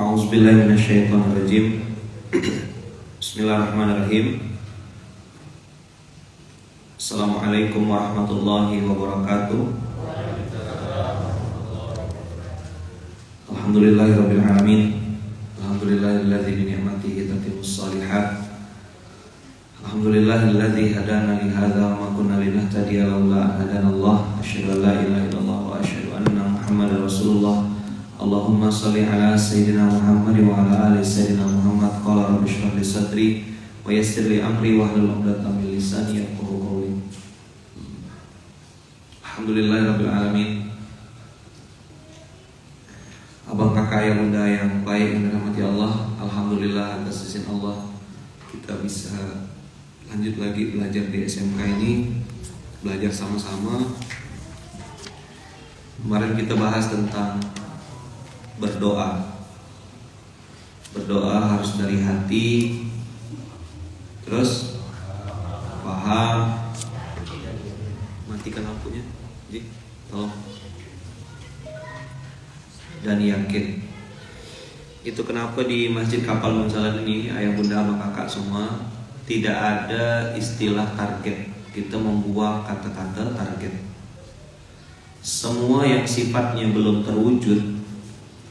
A'udzubillahi minasyaitonirrajim. Bismillahirrahmanirrahim. Assalamualaikum warahmatullahi wabarakatuh. Alhamdulillahirabbil alamin. Alhamdulillahilladzi bi ni'matihi tatimmus shalihat. Alhamdulillahilladzi hadana li hadza wa ma kunna linahtadiya laula an hadanallah. Asyhadu an la ilaha illallah wa asyhadu anna Muhammadar Rasulullah. Allahumma shalli ala sayyidina Muhammad wa ala ali sayyidina Muhammad. Qala rabbi shrah li sadri wa yassir li amri wahlul 'uqdatam min lisani yafqahu qawli. Alhamdulillahirabbil alamin. Abang kakak yang bunda yang baik yang dirahmati Allah, alhamdulillah atas izin Allah kita bisa lanjut lagi belajar di SMK ini, belajar sama-sama. Kemarin kita bahas tentang berdoa. Berdoa harus dari hati, terus paham. Matikan lampunya, Ji, tolong. Dan yakin. Itu kenapa di Masjid Kapal Munzalan ini, ayah bunda abang kakak semua, tidak ada istilah target. Kita membuang kata-kata target. Semua yang sifatnya belum terwujud,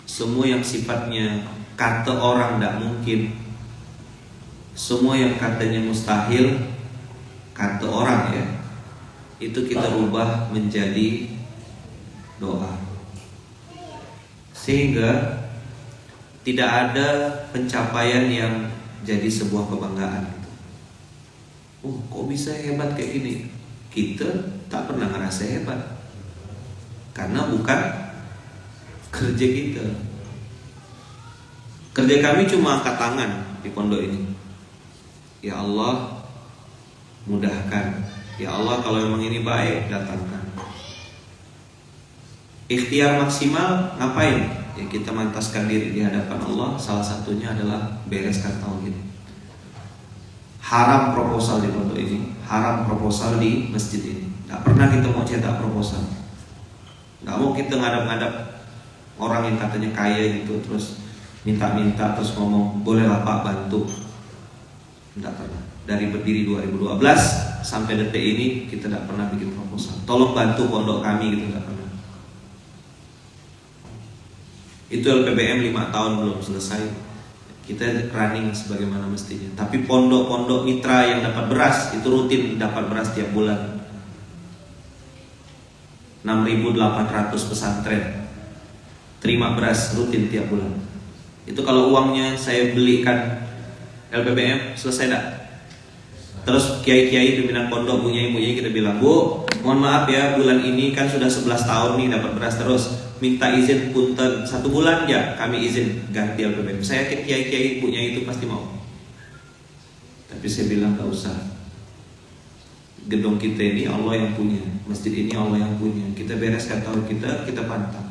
semua yang sifatnya kata orang tidak mungkin, semua yang katanya mustahil, kata orang ya, itu kita rubah menjadi doa. Sehingga tidak ada pencapaian yang jadi sebuah kebanggaan. Kok bisa hebat kayak gini? Kita tak pernah ngerasa hebat, karena bukan kerja kita. Kerja kami cuma angkat tangan di pondok ini. Ya Allah, mudahkan. Ya Allah, kalau memang ini baik, datangkan. Ikhtiar maksimal ngapain? Ya kita mantaskan diri di hadapan Allah. Salah satunya adalah bereskan tauhid. Haram proposal di pondok ini, haram proposal di masjid ini. Gak pernah kita mau cetak proposal. Gak mau kita ngadap-ngadap orang yang katanya kaya gitu, terus minta-minta, terus ngomong bolehlah Pak bantu. Tidak pernah. Dari berdiri 2012 sampai detik ini kita tidak pernah bikin proposal. Tolong bantu pondok kami gitu, tidak pernah. Itu LPBM 5 tahun belum selesai. Kita running sebagaimana mestinya. Tapi pondok-pondok mitra yang dapat beras itu rutin dapat beras tiap bulan. 6.800 pesantren terima beras rutin tiap bulan. Itu kalau uangnya saya belikan LPBM, selesai tak? Terus kiai-kiai pimpinan pondok, bunyai-bunyai kita bilang, Bu, mohon maaf ya, bulan ini kan sudah 11 tahun nih dapat beras terus, minta izin punten 1 bulan ya, kami izin ganti LPBM. Saya yakin kiai-kiai bunyai itu pasti mau. Tapi saya bilang gak usah. Gedung kita ini Allah yang punya, masjid ini Allah yang punya. Kita bereskan tahu kita pantang.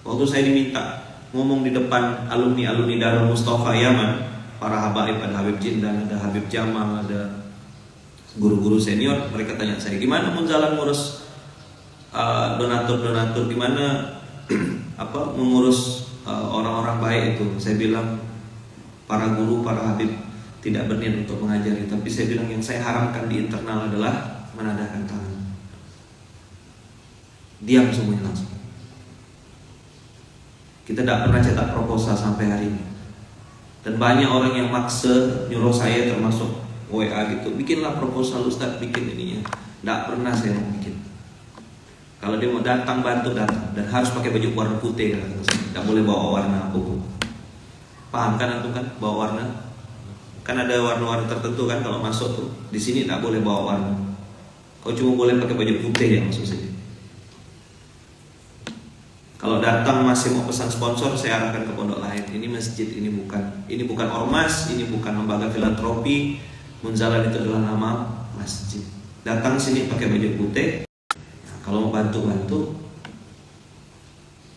Waktu saya diminta ngomong di depan alumni Darul Mustafa Yaman, para habaib, ada Habib Jindan, ada Habib Jamal, ada guru-guru senior, mereka tanya saya, gimana Munzalan ngurus donatur-donatur, gimana mengurus orang-orang baik itu. Saya bilang para guru, para habib tidak berniat untuk mengajari, tapi saya bilang yang saya haramkan di internal adalah menadahkan tangan. Diam semuanya langsung. Kita tidak pernah cetak proposal sampai hari ini. Dan banyak orang yang maksa nyuruh saya, termasuk WA gitu, bikinlah proposal Ustaz, bikin ininya. Tidak pernah saya mau bikin. Kalau dia mau datang, bantu datang. Dan harus pakai baju warna putih. Tidak boleh bawa warna apapun. Paham kan antum kan? Bawa warna. Kan ada warna-warna tertentu kan kalau masuk tuh. Di sini tidak boleh bawa warna. Kau cuma boleh pakai baju putih yang masuk sini. Kalau datang masih mau pesan sponsor, saya arahkan ke pondok lain. Ini masjid, ini bukan ormas, ini bukan lembaga filantropi. Munzalan itu adalah nama masjid. Datang sini pakai baju putih. Nah, kalau mau bantu,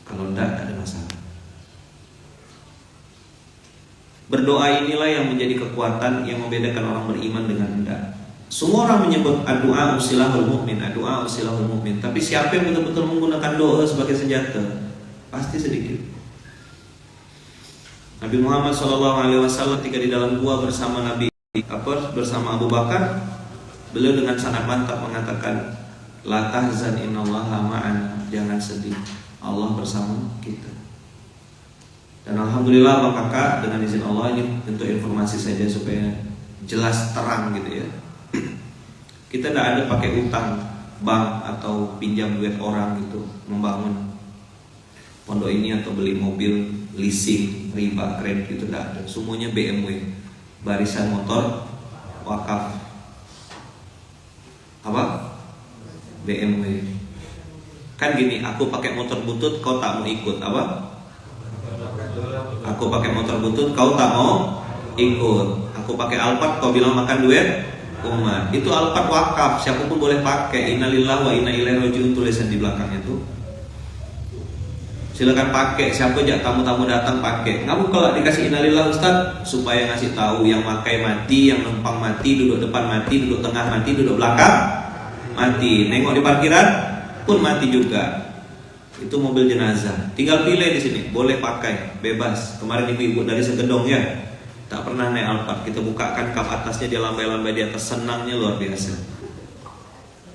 kalau enggak ada masalah. Berdoa inilah yang menjadi kekuatan yang membedakan orang beriman dengan enggak. Semua orang menyebut doa usilahul mu'min, doa usilahul mu'min. Tapi siapa yang betul-betul menggunakan doa sebagai senjata? Pasti sedikit. Nabi Muhammad SAW ketika di dalam gua bersama bersama Abu Bakar, beliau dengan sangat mantap mengatakan, la tahzan innallaha ma'ana, jangan sedih, Allah bersama kita. Dan alhamdulillah Bang Kakak, dengan izin Allah ini untuk informasi saja supaya jelas terang gitu ya. Kita tidak ada pakai utang bank atau pinjam duit orang gitu membangun pondok ini atau beli mobil leasing, riba, kredit, itu tidak ada. Semuanya BMW, barisan motor wakaf. Apa? BMW. Kan gini, aku pakai motor butut, kau tak mau ikut, apa? Aku pakai motor butut, kau tak mau ikut. Aku pakai Alphard, kau bilang makan duit umat. Itu Alphard wakaf, siapapun boleh pakai. Innalillahi wa inna ilaihi raji'un, tulisan di belakangnya tuh. Silakan pakai, siapa aja tamu-tamu datang pakai. Kamu kalau dikasih innalillahi Ustaz, supaya ngasih tahu yang pakai mati, yang numpang mati, duduk depan mati, duduk tengah mati, duduk belakang mati. Nengok di parkiran pun mati juga. Itu mobil jenazah. Tinggal pilih di sini, boleh pakai, bebas. Kemarin ibu-ibu dari Segedong ya, tak pernah naik Alphard. Kita bukakan kap atasnya, dia lambai-lambai di atas, senangnya luar biasa.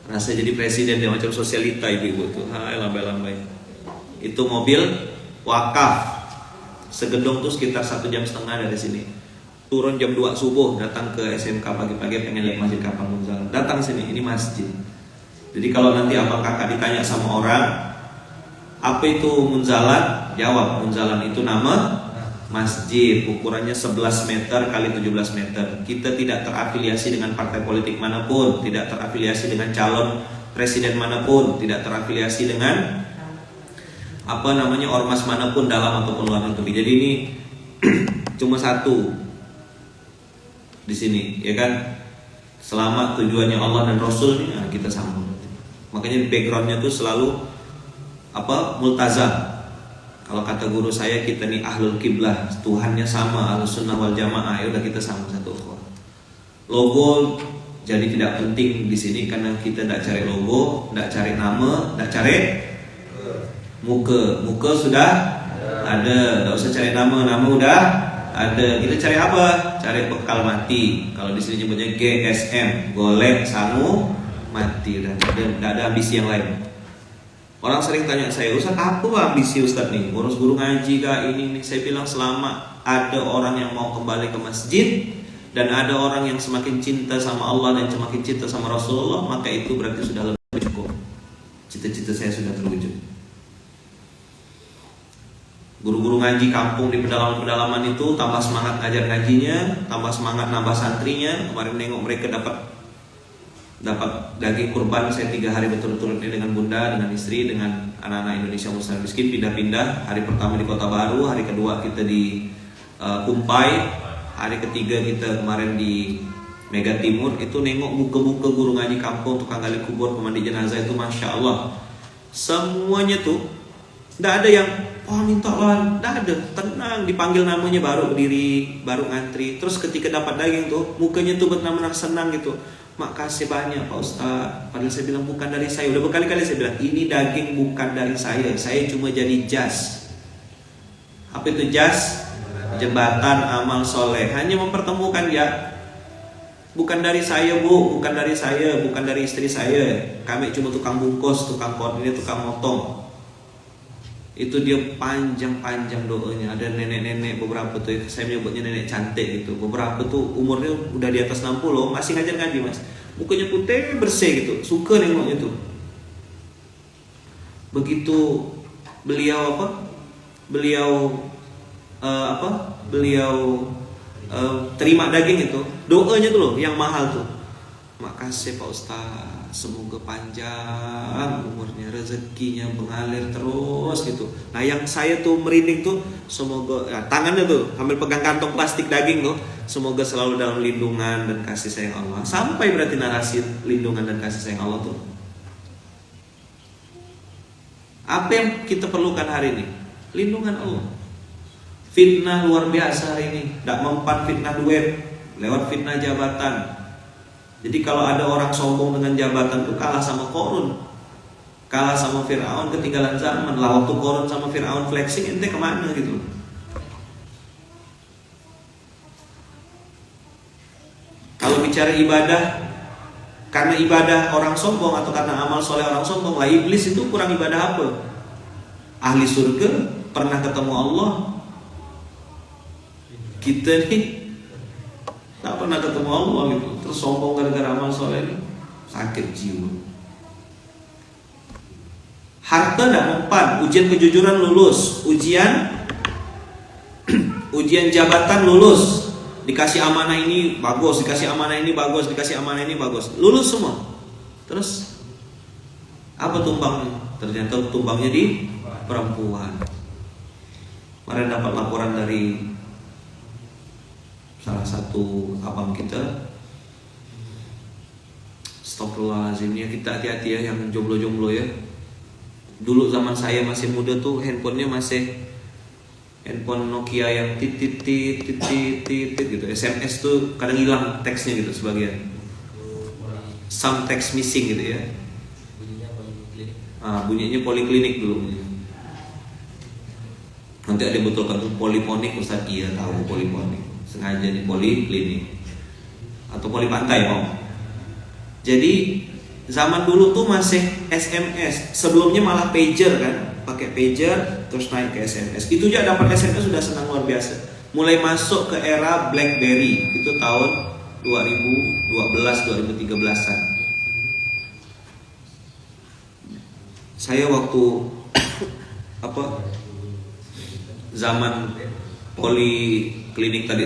Rasa jadi presiden dia macam sosialita ibu-ibu tuh. Hai lambai-lambai. Itu mobil wakaf. Segedong tuh sekitar 1,5 jam dari sini. Turun jam 2 subuh, datang ke SMK pagi-pagi pengen lihat Masjid Kapal Munzalan. Datang sini, ini masjid. Jadi kalau nanti abang kakak ditanya sama orang, apa itu Munzalan? Jawab, Munzalan itu nama masjid, ukurannya 11 meter kali 17 meter. Kita tidak terafiliasi dengan partai politik manapun, tidak terafiliasi dengan calon presiden manapun, tidak terafiliasi dengan ormas manapun dalam ataupun luar negeri. Jadi ini cuma satu di sini, ya kan? Selama tujuannya Allah dan Rasulnya, kita sambung. Makanya backgroundnya tuh selalu multazam. Kalau kata guru saya, kita nih ahlul kiblah, Tuhannya sama, ahlus sunnah wal jamaah. Ya udah, kita sama satu ukhwah. Logo jadi tidak penting di sini karena kita tidak cari logo, tidak cari nama, tidak cari muka. Muka sudah ada, tidak usah cari nama udah ada. Kita cari apa? Cari bekal mati. Kalau di sini nyebutnya GSM, golek sangu mati. Dan tidak ada ambisi yang lain. Orang sering tanya saya, Ustaz apa ambisi Ustaz nih? Ngurus guru ngaji kah ini? Saya bilang selama ada orang yang mau kembali ke masjid dan ada orang yang semakin cinta sama Allah dan semakin cinta sama Rasulullah, maka itu berarti sudah lebih cukup. Cita-cita saya sudah terwujud. Guru-guru ngaji kampung di pedalaman-pedalaman itu tambah semangat ngajar ngajinya, tambah semangat nambah santrinya. Kemarin nengok mereka dapat daging kurban. Saya 3 hari berturut-turut ini dengan bunda, dengan istri, dengan anak-anak Indonesia Muslim Miskin, pindah-pindah. Hari pertama di Kota Baru, hari kedua kita di Kumpai, hari ketiga kita kemarin di Mega Timur. Itu nengok muka-muka guru ngaji kampung, tukang gali kubur, pemandi jenazah itu Masya Allah. Semuanya tuh tidak ada yang minta lah, tidak ada, tenang, dipanggil namanya baru berdiri, baru ngantri. Terus ketika dapat daging tuh mukanya tuh benar-benar senang gitu. Makasih banyak Pak Ustaz. Padahal saya bilang bukan dari saya. Udah berkali-kali saya bilang ini daging bukan dari saya. Saya cuma jadi jas. Apa itu jas? Jembatan amal soleh. Hanya mempertemukan ya. Bukan dari saya bu, bukan dari saya, bukan dari istri saya. Kami cuma tukang bungkus, tukang koordinat, tukang motong. Itu dia panjang-panjang doanya. Ada nenek-nenek beberapa tuh, saya menyebutnya nenek cantik gitu. Beberapa tuh umurnya udah di atas 60, masih ngajar ngaji mas. Mukanya putih bersih gitu, suka nengoknya tuh. Begitu beliau terima daging itu, doanya tuh loh yang mahal tuh. Makasih Pak Ustaz, semoga panjang umurnya, rezekinya mengalir terus gitu. Nah yang saya tuh merinding tuh, semoga tangannya tuh sambil pegang kantong plastik daging tuh, semoga selalu dalam lindungan dan kasih sayang Allah. Sampai berarti narasi lindungan dan kasih sayang Allah tuh. Apa yang kita perlukan hari ini? Lindungan Allah. Fitnah luar biasa hari ini. Tak mempan fitnah duit lewat fitnah jabatan. Jadi kalau ada orang sombong dengan jabatan tuh kalah sama Korun, kalah sama Fir'aun, ketinggalan zaman lah. Waktu Korun sama Fir'aun flexing, ente kemana gitu. bicara ibadah, karena ibadah orang sombong atau karena amal soleh orang sombong, lah iblis itu kurang ibadah apa? Ahli surga pernah ketemu Allah, kita nih tak pernah ketemu Allah gitu, terus sombong gara-gara amal soleh ini, sakit jiwa. Harta tidak mempan, ujian kejujuran lulus, ujian jabatan lulus, dikasih amanah ini bagus, dikasih amanah ini bagus, dikasih amanah ini bagus, lulus semua. Terus apa tumbangnya? Ternyata tumbangnya di perempuan. Kemarin dapat laporan dari salah satu abang kita, astagfirullahaladzim, ya kita hati-hati ya yang jomblo-jomblo ya. Dulu zaman saya masih muda tuh handphonenya masih handphone Nokia yang titit gitu. SMS tuh kadang hilang teksnya gitu sebagian. Some text missing gitu ya. Bunyinya poliklinik dulu. Nanti ada betulkan tuh poliponik, Ustaz, iya tahu poliponik. Sengaja nih poliklinik atau polipantai mau. Jadi zaman dulu tuh masih SMS, sebelumnya malah pager kan, pakai pager terus naik ke SMS. Itu aja dapat SMS sudah senang luar biasa. Mulai masuk ke era BlackBerry itu tahun 2012 2013-an. Saya waktu zaman poliklinik tadi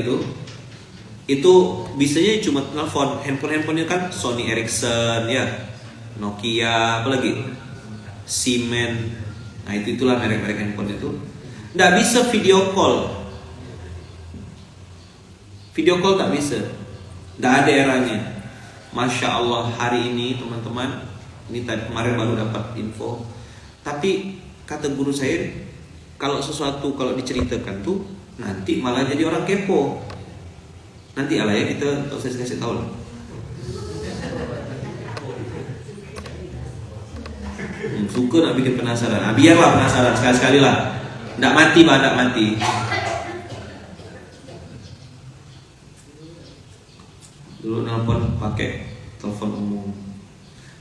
itu bisanya cuma telepon, handphonenya kan Sony Ericsson ya, Nokia, apalagi Siemens. Nah itulah merek-merek handphone itu. Nggak bisa video call tak bisa, nggak ada eranya. Masya Allah, hari ini teman-teman, ini tadi kemarin baru dapat info. Tapi kata guru saya, kalau sesuatu kalau diceritakan tuh nanti malah jadi orang kepo. Nanti ala ya kita saya kasih tahu lah. Suka nak bikin penasaran. Biarlah penasaran sekali-sekali lah. Nggak mati bah, nggak mati. Dulu nelpon pakai telepon umum.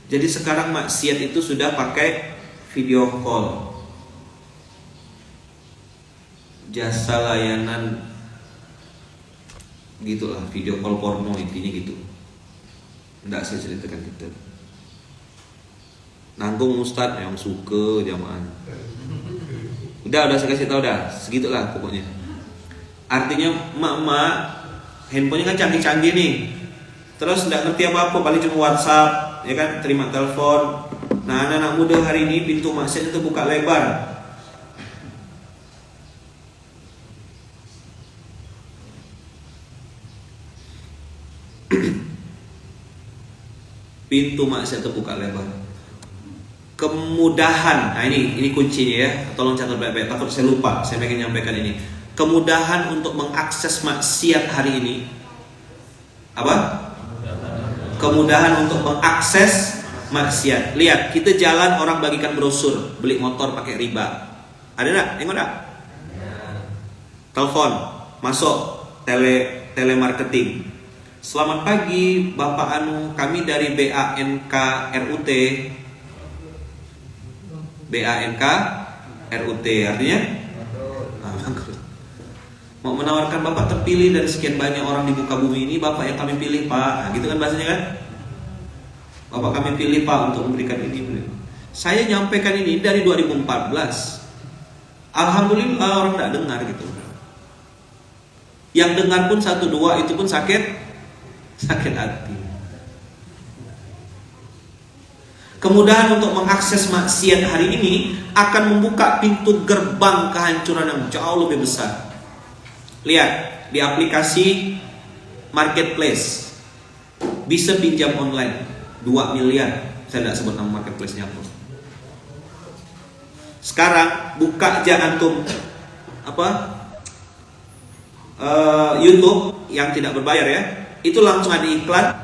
Jadi sekarang maksiat itu sudah pakai video call. Jasa layanan gitulah, video call porno intinya gitu. Nggak saya ceritakan kita. Nanggung Ustadz yang suka jamaah. Udah saya kasih tahu dah, segitulah pokoknya. Artinya emak-emak handphonenya kan canggih-canggih nih. Terus nggak ngerti apa-apa, paling cuma WhatsApp, ya kan, terima telepon. Nah anak-anak muda hari ini pintu maksiat itu buka lebar. Pintu maksiat terbuka lebar. Kemudahan, nah ini kuncinya ya. Tolong catat baik-baik, takut saya lupa. Saya pengen nyampaikan ini. Kemudahan untuk mengakses maksiat hari ini. Apa? Kemudahan untuk mengakses maksiat. Lihat, kita jalan orang bagikan brosur, beli motor pakai riba. Ada enggak? Tengok enggak? Telepon, masuk telemarketing. Selamat pagi Bapak kami dari BANK RUT artinya mau menawarkan Bapak terpilih dari sekian banyak orang di muka bumi ini, Bapak yang kami pilih Pak. Nah, gitu kan bahasanya kan, Bapak kami pilih Pak untuk memberikan ini. Saya nyampaikan ini dari 2014. Alhamdulillah orang tidak dengar gitu. Yang dengar pun 1-2 itu pun sakit hati. Kemudahan untuk mengakses maksiat hari ini akan membuka pintu gerbang kehancuran yang jauh lebih besar. Lihat di aplikasi marketplace bisa pinjam online 2 miliar. Saya tidak sebut nama marketplace-nya apa. Sekarang buka aja antum YouTube yang tidak berbayar ya. Itu langsung ada iklan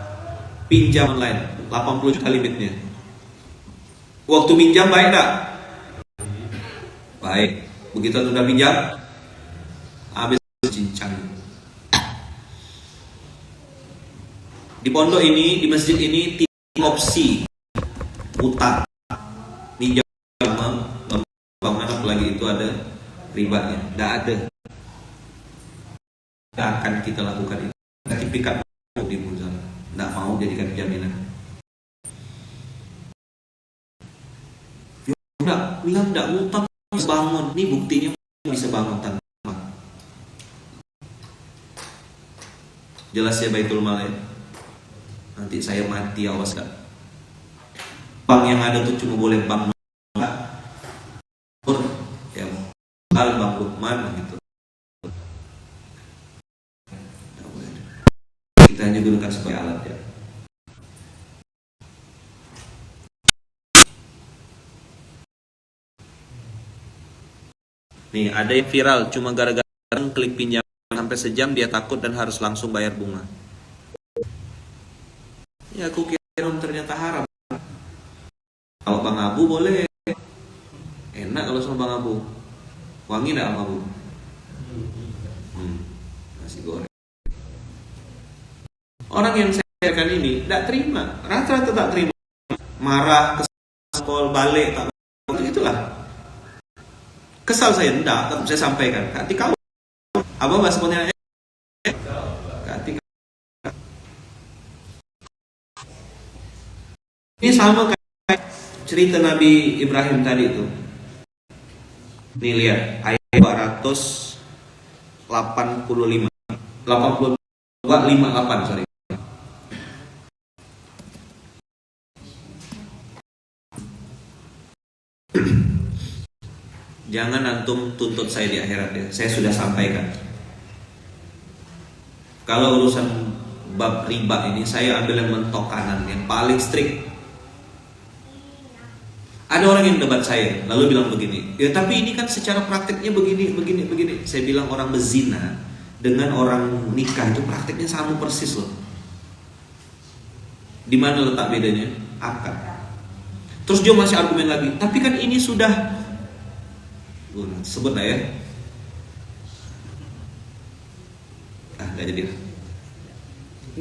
pinjam online 80 juta limitnya. Waktu pinjam baik tak? Baik. Begitu sudah pinjam, habis cincang. Di pondok ini, di masjid ini tidak opsi utang. Ini jangan bangunan apalagi itu ada ribanya. Tidak ada. Tidak akan kita lakukan itu. Sertifikat di Muzal. Tidak mau jadikan jaminan. Tidak, bilang tidak utang bisa bangun. Ini buktinya bisa bangun tanpa. Jelas ya Baitul Mal ya. Nanti saya mati awas gak. Bank yang ada tuh cuma boleh bank ya, Bang Lukman gitu. Kita hanya gunakan sebagai alat ya. Nih ada yang viral cuma gara-gara klik pinjam sampai sejam dia takut dan harus langsung bayar bunga. Ya aku kira ternyata haram. Kalau Bang Abu boleh. Enak kalau sama Bang Abu. Wangi enggak Bang Abu? Nasi goreng. Orang yang saya ajarkan ini tidak terima. Rata-rata tak terima. Marah, kesal, balik, tak itulah. Kesal saya enggak, saya sampaikan. Kati kau. Apa bahasa sebenarnya? Ini sama kayak cerita Nabi Ibrahim tadi itu. Nih lihat ayat 285 8258 sorry. Jangan antum tuntut saya di akhirat ya. Saya sudah sampaikan. Kalau urusan bab riba ini saya ambil yang mentok kanan yang paling strict. Ada orang yang debat saya, lalu bilang begini, ya tapi ini kan secara prakteknya begini. Saya bilang orang berzina dengan orang nikah itu prakteknya sama persis loh. Di mana letak bedanya? Akad. Terus dia masih argumen lagi, tapi kan ini sudah, sebut lah ya. Gak jadi.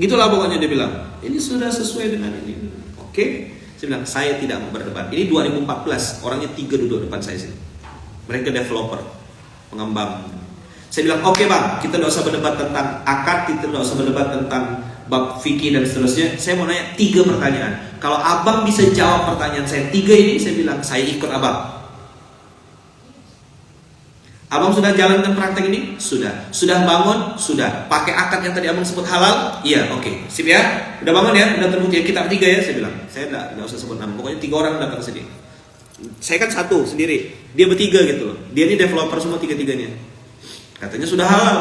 Gitulah pokoknya dia bilang, ini sudah sesuai dengan ini. Oke. Saya bilang, saya tidak mau berdebat. Ini 2014, orangnya 3 duduk depan saya sini. Mereka developer, pengembang. Saya bilang, oke bang, kita tidak usah berdebat tentang akad, kita tidak usah berdebat tentang bab fikih dan seterusnya. Saya mau nanya 3 pertanyaan. Kalau abang bisa jawab pertanyaan saya 3 ini, saya bilang, saya ikut abang. Abang sudah jalankan praktek ini? Sudah. Sudah bangun? Sudah. Pakai akad yang tadi abang sebut halal? Iya, oke. Sip ya? Udah bangun ya? Udah terbukti ya? Kita 3 ya? Saya bilang. Saya enggak usah sebut nama. Pokoknya 3 orang datang ke sini. Saya kan 1 sendiri. Dia bertiga gitu loh. Dia ini developer semua 3-3-nya. Katanya sudah halal.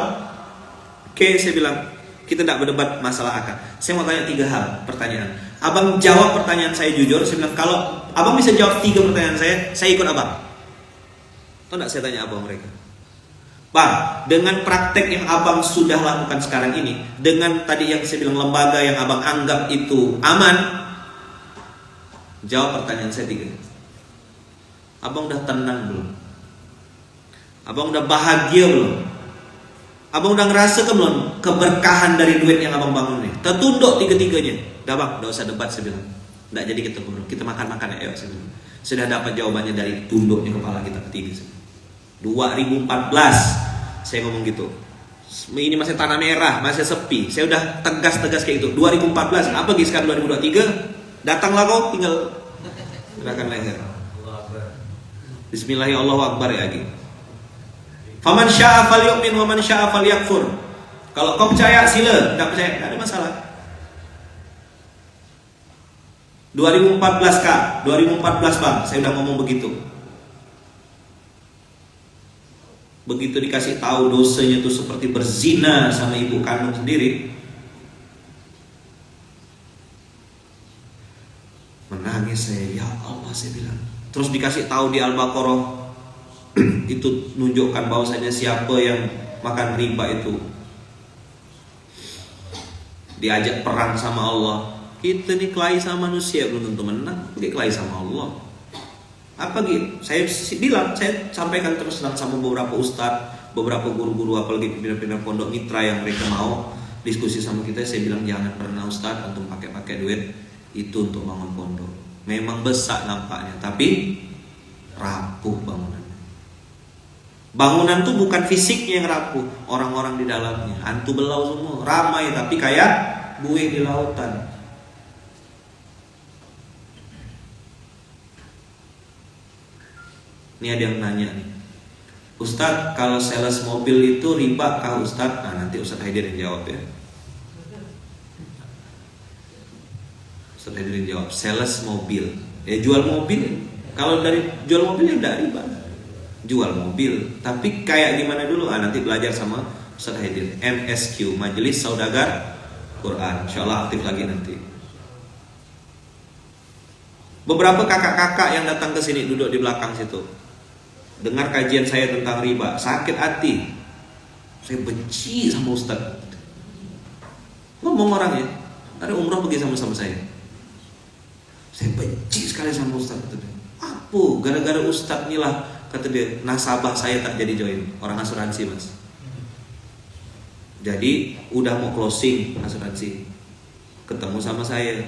Oke, saya bilang. Kita enggak berdebat masalah akad. Saya mau tanya 3 hal pertanyaan. Abang jawab pertanyaan saya jujur. Saya bilang, kalau abang bisa jawab 3 pertanyaan saya ikut abang. Tahu enggak saya tanya abang mereka? Bang, dengan praktek yang abang sudah lakukan sekarang ini, dengan tadi yang saya bilang lembaga yang abang anggap itu aman, jawab pertanyaan saya 3. Abang udah tenang belum? Abang udah bahagia belum? Abang udah ngerasa belum keberkahan dari duit yang abang bangun ini? Tertunduk 3-3-nya. Udah bang, udah usah debat saya bilang. Nggak jadi kita ngobrol, kita makan-makan ya saya bilang. Sudah dapat jawabannya dari tunduknya kepala kita ketiga. 2014 saya ngomong gitu. Ini masih tanah merah, masih sepi. Saya udah tegas-tegas kayak gitu. 2014, apa lagi sekarang 2023? Datanglah kau, tinggal gerakan leher. Bismillahirrahmanirrahim, Allahu Akbar ya lagi. Faman syaa falyu'min wa man syaa falyakfur. Kalau kau percaya sila, tidak percaya tidak ada masalah. 2014 Kak, 2014 Bang, saya udah ngomong begitu. Begitu dikasih tahu dosanya itu seperti berzina sama ibu kandung sendiri, menangis saya, ya Allah saya bilang. Terus dikasih tahu di Al-Baqarah itu nunjukkan bahwasanya siapa yang makan riba itu diajak perang sama Allah. Kita nih kelahi sama manusia belum tentu menang, kita kelahi sama Allah. Apa gitu? Saya bilang, saya sampaikan terus sama beberapa ustadz, beberapa guru-guru, apalagi pimpinan-pimpinan pondok mitra yang mereka mau. diskusi sama kita, saya bilang jangan pernah Ustadz untuk pakai duit itu untuk bangun pondok. Memang besar nampaknya, tapi rapuh bangunan. Bangunan tuh bukan fisiknya yang rapuh, orang-orang di dalamnya. Hantu belau semua, ramai tapi kayak buih di lautan. Ini ada yang nanya nih, Ustadz, kalau sales mobil itu riba kah Ustadz? Nah, nanti Ustadz Haidir yang jawab ya. Ustadz Haidir yang jawab. Sales mobil, jual mobil. Kalau dari jual mobil ya tidak riba. Jual mobil, tapi kayak gimana dulu? Nanti belajar sama Ustadz Haidir. MSQ, Majelis Saudagar Quran. Insyaallah aktif lagi nanti. Beberapa kakak-kakak yang datang ke sini duduk di belakang situ, dengar kajian saya tentang riba, sakit hati. Saya benci sama Ustadz. Ngomong orangnya, ada umrah pergi sama saya. Saya benci sekali sama Ustadz. Apa? Gara-gara Ustadz inilah, kata dia, nasabah saya tak jadi join. Orang asuransi mas. Jadi udah mau closing asuransi, ketemu sama saya.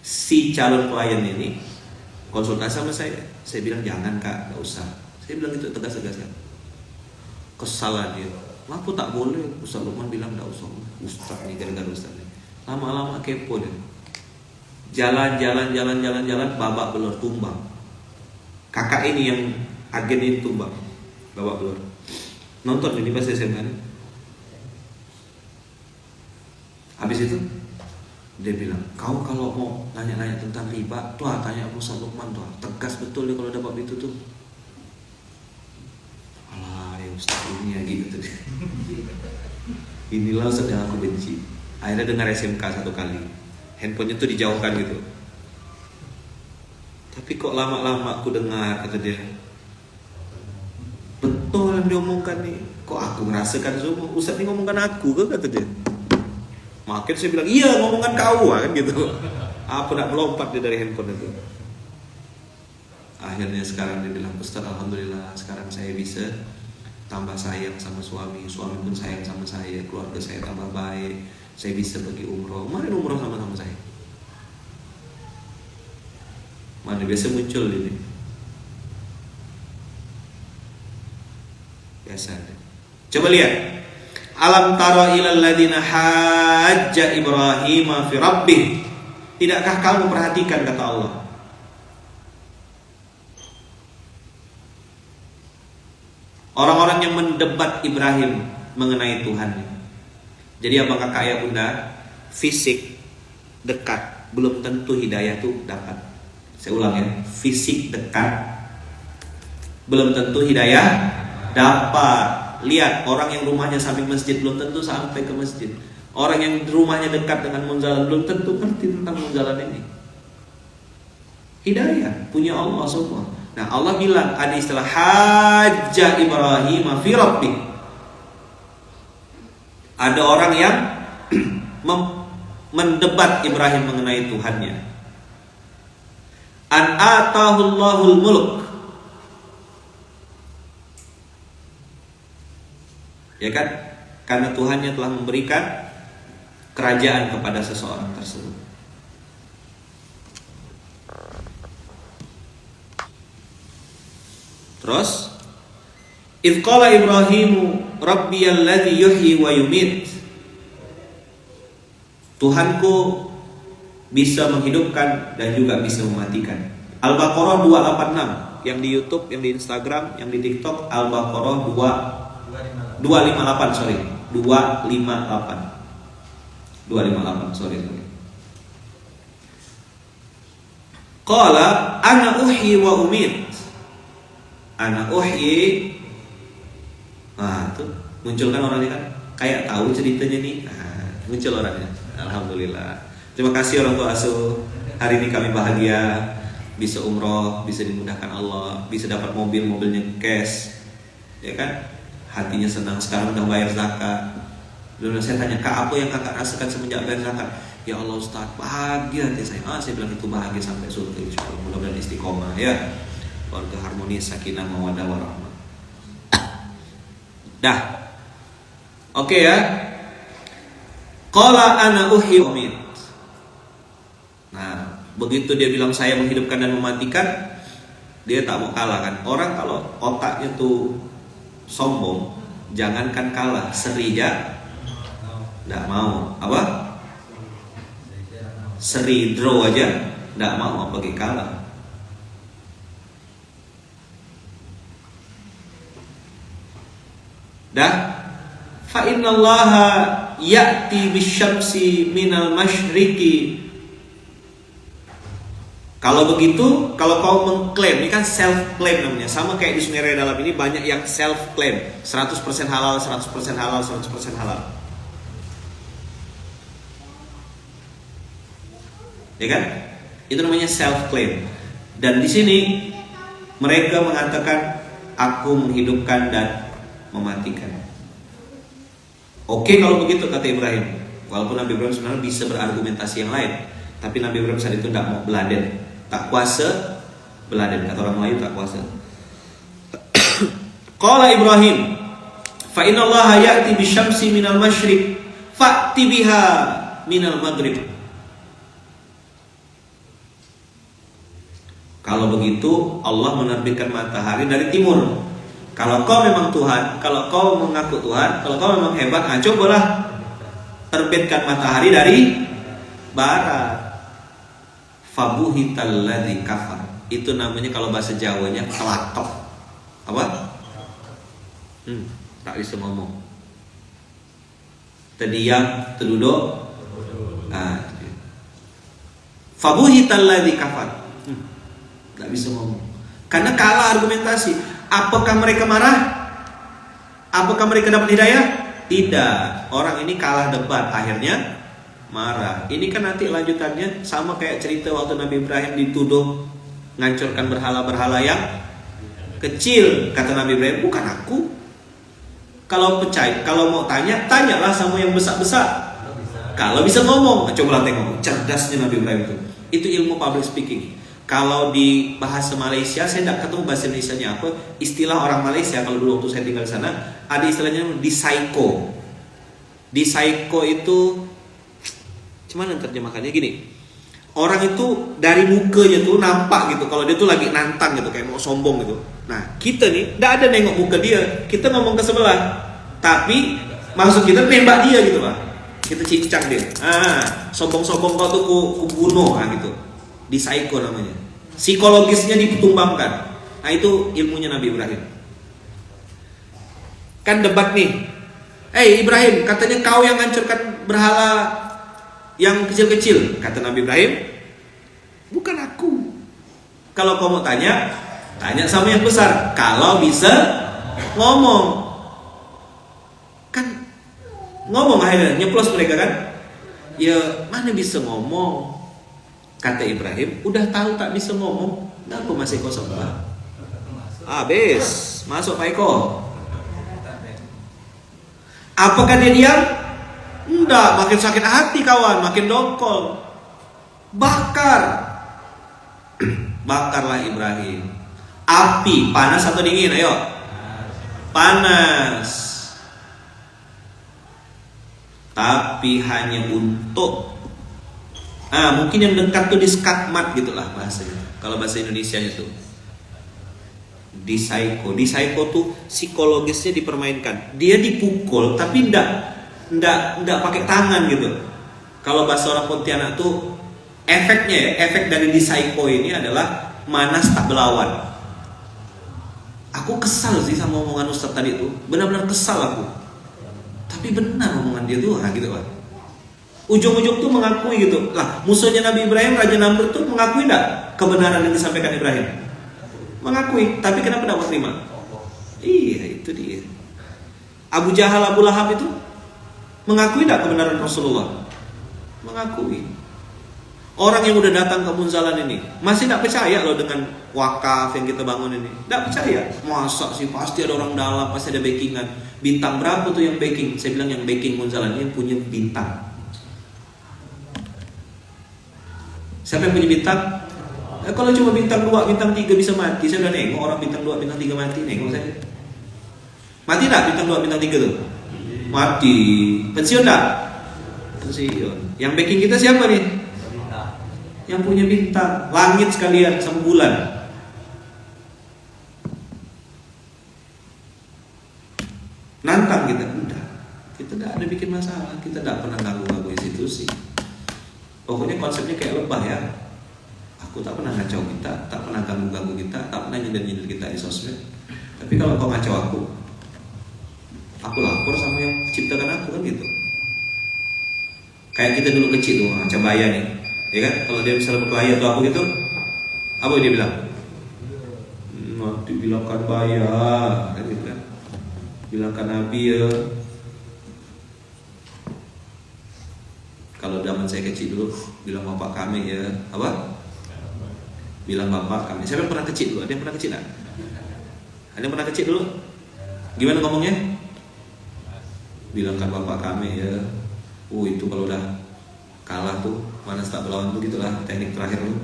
Si calon klien ini konsultasi sama saya. Saya bilang jangan kak, gak usah. Saya bilang itu tegas-tegas kan. Kesalahan dia. Kenapa tak boleh? Ustaz Lukman bilang gak usah. Ustaz nih, gara-gara Ustaz nih. Lama-lama kepo dia. Jalan, babak belur tumbang. Kakak ini yang agen ini tumbang, babak belur. Nonton ini pas SMA nih. Habis itu dia bilang, kau kalau mau nanya-nanya tentang riba, tuh tanya Ustaz Lukman tuh, tegas betul dia kalau dapat itu tuh. Alah, ya Ustaz ini ya gitu dia. Inilah Ustaz yang aku benci. Akhirnya dengar SMK satu kali, handphonenya tuh dijauhkan gitu. Tapi kok lama-lama aku dengar, kata dia, betul yang diomongkan nih. Kok aku ngerasakan semua, Ustaz ini ngomongkan aku ke, kata dia. Makin saya bilang, iya ngomongan kau kan gitu. Apa nak melompat dia dari handphone itu. Akhirnya sekarang dia bilang, Ustaz alhamdulillah sekarang saya bisa tambah sayang sama suami. Suami pun sayang sama saya, keluarga saya tambah baik. Saya bisa pergi umroh. Kemarin umroh sama-sama saya. Mana biasa muncul ini. Biasa deh. Coba lihat. Alam tara ilal ladina hajja Ibrahim fi rabbih. Tidakkah kamu perhatikan kata Allah, orang-orang yang mendebat Ibrahim mengenai Tuhan. Jadi apakah kakak ayah bunda, fisik dekat belum tentu hidayah itu dapat. Saya ulang ya, fisik dekat belum tentu hidayah dapat. Lihat, orang yang rumahnya samping masjid belum tentu sampai ke masjid. Orang yang rumahnya dekat dengan munzalan belum tentu ngerti tentang munzalan ini. Hidayah punya Allah semua. Nah, Allah bilang ada istilah hajja Ibrahim fi rabbih. Ada orang yang mendebat Ibrahim mengenai Tuhannya. An atahullahul mulk. Ya kan? Karena Tuhannya telah memberikan kerajaan kepada seseorang tersebut. Terus, idz qala Ibrahimu rabbiyalladzi yuhyi wa yumit. Tuhanku bisa menghidupkan dan juga bisa mematikan. Al-Baqarah 286, yang di YouTube, yang di Instagram, yang di TikTok, Al-Baqarah 258, sorry. 258, sorry. Qala ana uhyi wa umit. Ana uhyi. Nah, tuh muncul kan orangnya kan, kayak tahu ceritanya nih. Nah, muncul orangnya. Alhamdulillah. Terima kasih orang tua asuh. Hari ini kami bahagia bisa umroh, bisa dimudahkan Allah, bisa dapat mobilnya cash. Ya kan? Hatinya senang, sekarang udah bayar zakat. Dulu saya tanya, Kak, apa yang kakak rasakan semenjak bayar zakat? Ya Allah Ustaz, bahagia hati saya. Saya bilang itu bahagia sampai surga insyaallah. Mudah-mudahan istiqomah ya. Keluarga harmonis, sakinah, mawaddah warahmah. Dah. Oke ya. Qala ana uhyi wa umit. Nah, begitu dia bilang saya menghidupkan dan mematikan, dia tak mau kalah kan. Orang kalau otaknya tuh sombong, jangankan kalah, seri aja nggak mau. Apa? Seri draw aja nggak mau, apalagi kalah. Dah, fa innallaha ya'ti bisyamsi minal masyriqi. Kalau begitu, kalau kau mengklaim, ini kan self claim namanya. Sama kayak di Sungai Raya Dalam ini banyak yang self claim, 100% halal, 100% halal, 100% halal. Ya kan? Itu namanya self claim. Dan di sini mereka mengatakan aku menghidupkan dan mematikan. Oke kalau begitu, kata Ibrahim. Walaupun Nabi Ibrahim sebenarnya bisa berargumentasi yang lain, tapi Nabi Ibrahim saat itu tidak mau beladen. Tak kuasa beladen, kata orang Melayu tak kuasa. Qala Ibrahim, fa inna Allah ya'ti bisyamsi minal masyriq fa'ti biha minal maghrib. Kalau begitu Allah menerbitkan matahari dari timur. Kalau kau memang Tuhan, kalau kau mengaku Tuhan, kalau kau memang hebat, nah cobalah terbitkan matahari dari barat. Fabuhital ladzi kafar. Itu namanya kalau bahasa Jawanya kelatok. Apa? Tak bisa ngomong. Terdiam, terduduk. Fabuhital ladzi kafar. Tak bisa ngomong. Karena kalah argumentasi. Apakah mereka marah? Apakah mereka dapat hidayah? Tidak. Orang ini kalah debat, akhirnya marah. Ini kan nanti lanjutannya sama kayak cerita waktu Nabi Ibrahim dituduh ngancurkan berhala-berhala yang kecil. Kata Nabi Ibrahim, bukan aku. Kalau percaya, kalau mau tanya, tanyalah sama yang besar-besar. Kalau bisa ngomong, cobalah tengok cerdasnya Nabi Ibrahim itu. Itu ilmu public speaking. Kalau di bahasa Malaysia, saya tidak ketemu bahasa Indonesianya apa. Istilah orang Malaysia, kalau dulu waktu saya tinggal di sana, ada istilahnya disaiko. Disaiko itu, cuman terjemahkannya gini. Orang itu dari mukanya tuh nampak gitu, kalau dia tuh lagi nantang gitu, kayak mau sombong gitu. Nah, kita nih tidak ada nengok muka dia, kita ngomong ke sebelah, tapi maksud kita nembak dia gitu Pak. Kita cincang dia. Sombong-sombong kau tuh ku bunuh, gitu. Disaiko namanya. Psikologisnya ditumbangkan. Nah, itu ilmunya Nabi Ibrahim. Kan debat nih. Ibrahim, katanya kau yang hancurkan berhala yang kecil-kecil. Kata Nabi Ibrahim, bukan aku. Kalau kau mau tanya, tanya sama yang besar. Kalau bisa ngomong. Kan ngomong akhirnya, nyeplos mereka kan. Ya mana bisa ngomong. Kata Ibrahim, udah tahu tak bisa ngomong, kenapa masih kosong Pak? Habis, masuk Pak Eko. Apakah dia diam? Enggak, makin sakit hati kawan, makin dongkol. Bakar. Bakarlah Ibrahim. Api, panas atau dingin? Ayo. Panas. Tapi hanya untuk mungkin yang dekat tuh diskakmat gitulah bahasanya. Kalau bahasa Indonesianya tuh disaiko. Disaiko tuh psikologisnya dipermainkan. Dia dipukul tapi enggak pakai tangan gitu. Kalau bahasa orang Pontianak tuh efeknya, efek dari disaiko ini adalah manas tak belawan. Aku kesal sih sama omongan Ustaz tadi tuh. Benar-benar kesal aku. Tapi benar omongan dia tuh, gitu Pak. Ujung-ujung tuh mengakui gitu. Lah, musuhnya Nabi Ibrahim, Raja Namrud tuh mengakui enggak kebenaran yang disampaikan Ibrahim? Mengakui, tapi kenapa tidak mau terima? Iya, itu dia. Abu Jahal, Abu Lahab itu mengakui enggak kebenaran Rasulullah? Mengakui. Orang yang udah datang ke Munzalan ini masih enggak percaya loh dengan wakaf yang kita bangun ini. Enggak percaya. Masa sih, pasti ada orang dalam, pasti ada backingan. Bintang berapa tuh yang backing? Saya bilang yang backing Munzalan ini yang punya bintang. Siapa yang punya bintang? Kalau cuma bintang 2, bintang 3 bisa mati. Saya udah nengok orang bintang 2, bintang 3 mati. Nengok saya. Mati tak bintang 2, bintang 3 tuh? Mati. Pensiun tak? Triliun. Yang backing kita siapa nih? Yang punya bintang, langit sekalian sama bulan. Nantang kita, udah. Kita tidak ada bikin masalah, kita tidak pernah ganggu institusi. Pokoknya konsepnya kayak lebah ya. Aku tak pernah ngacau kita, tak pernah ganggu kita, tak pernah nyindir kita di sosmed. Tapi kalau kau ngacau aku lapor sama yang ciptakan aku, kan gitu. Kayak kita dulu kecil tuh, ngacau baya nih, ya kan? Kalau dia misalnya berkelahi atau aku gitu, apa dia bilang? Nanti bilangkan baya, kan gitu kan? Bilangkan Nabi ya. Kalau zaman saya kecil dulu, bilang bapak kami ya, apa? Bilang bapak kami. Siapa yang pernah kecil dulu? Ada yang pernah kecil nggak? Ada yang pernah kecil dulu? Gimana ngomongnya? Bilangkan bapak kami ya. Itu kalau udah kalah tuh, mana tak berlawan tuh, gitulah teknik terakhir tuh.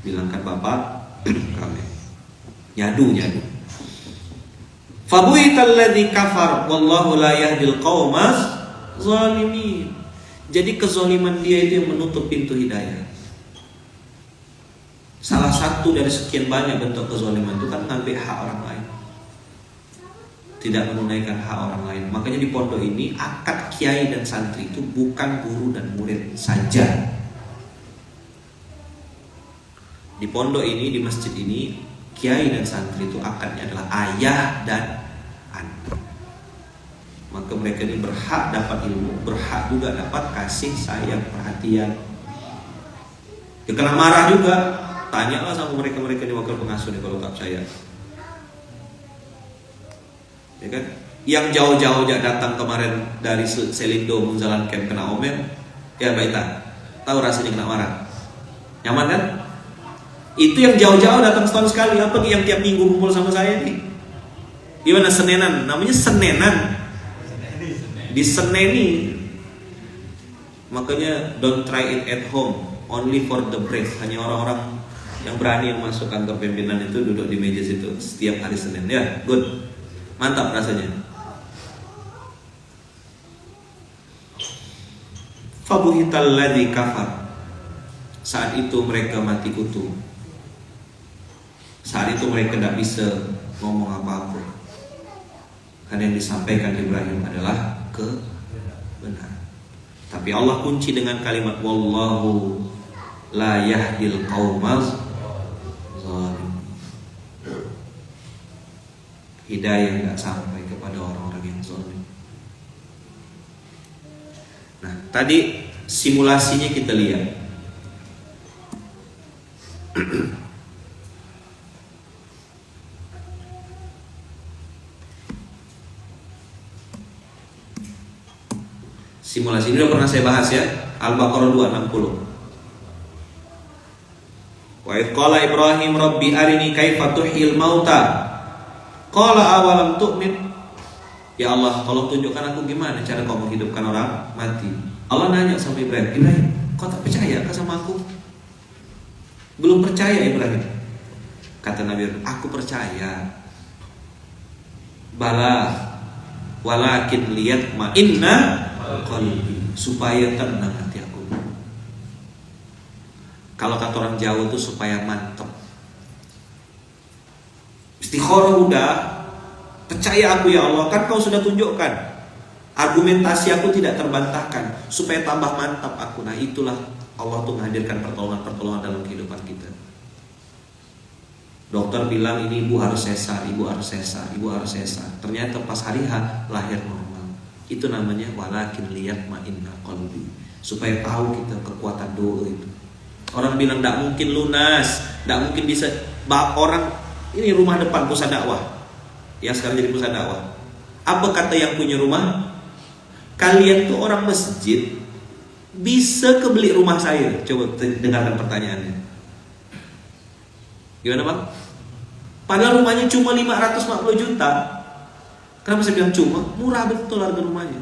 Bilangkan bapak kami. Nyadu. Fabuital ladzi kafar wallahu la yahdil qaumas zalimin. Jadi kezaliman dia itu yang menutup pintu hidayah. Salah satu dari sekian banyak bentuk kezaliman itu kan ngambil hak orang lain, tidak menunaikan hak orang lain. Makanya di pondok ini akad kiai dan santri itu bukan guru dan murid saja. Di pondok ini, di masjid ini, kiai dan santri itu akadnya adalah ayah dan anak. Maka mereka ini berhak dapat ilmu, berhak juga dapat kasih sayang, perhatian. Ya kena marah juga. Tanyalah sama mereka ini wakil pengasuh nih kalau tak percaya. Ya kan? Yang jauh-jauh datang kemarin dari Selindo Munzalan Camp kena omen, ya Baita, tahu rasanya kena marah. Nyaman kan? Itu yang jauh-jauh datang setahun sekali, apa yang tiap minggu kumpul sama saya nih? Gimana Senenan? Namanya Senenan. Diseneni. Makanya don't try it at home, only for the brave. Hanya orang-orang yang berani yang masuk kantor pimpinan itu duduk di meja situ setiap hari Senin. Ya, good. Mantap rasanya. Fabuhital ladzi kafar. Saat itu mereka mati kutu. Saat itu mereka tidak bisa ngomong apa-apa. Karena yang disampaikan Ibrahim adalah kebenaran. Tapi Allah kunci dengan kalimat wallahu la yahdil qaumaz zalim. Hidayah tidak sampai kepada orang-orang yang zalim. Nah, tadi simulasinya kita lihat. Simulasi ini udah pernah saya bahas ya, Al-Baqarah 260. Wa idh qala Ibrahim rabbi arini kaifa tuhyil mauta. Qala awalam tu'min. Ya Allah, tolong tunjukkan aku gimana cara kau menghidupkan orang mati. Allah nanya sama Ibrahim, kau tak percaya ke sama aku? Belum percaya Ibrahim. Kata Nabi, aku percaya. Bala walakin lihat ma'inna qalbi, supaya tenang hati aku. Kalau kata orang Jawa tuh supaya mantap. Istikharah udah, percaya aku ya Allah, kan kau sudah tunjukkan, argumentasi aku tidak terbantahkan, supaya tambah mantap aku. Nah itulah Allah tuh menghadirkan pertolongan dalam kehidupan kita. Dokter bilang ini ibu harus sesar. Ternyata pas hari H lahir normal. Itu namanya walakin lihat ma'inna qalbi, supaya tahu kita kekuatan doa itu. Orang bilang tidak mungkin lunas, tidak mungkin bisa. Orang ini rumah depan pusat dakwah, yang sekarang jadi pusat dakwah. Apa kata yang punya rumah? Kalian tuh orang masjid, bisa kebeli rumah saya. Coba dengarkan pertanyaannya. Gimana bang? Padahal rumahnya cuma 550 juta. Kenapa saya bilang cuma? Murah betul harga rumahnya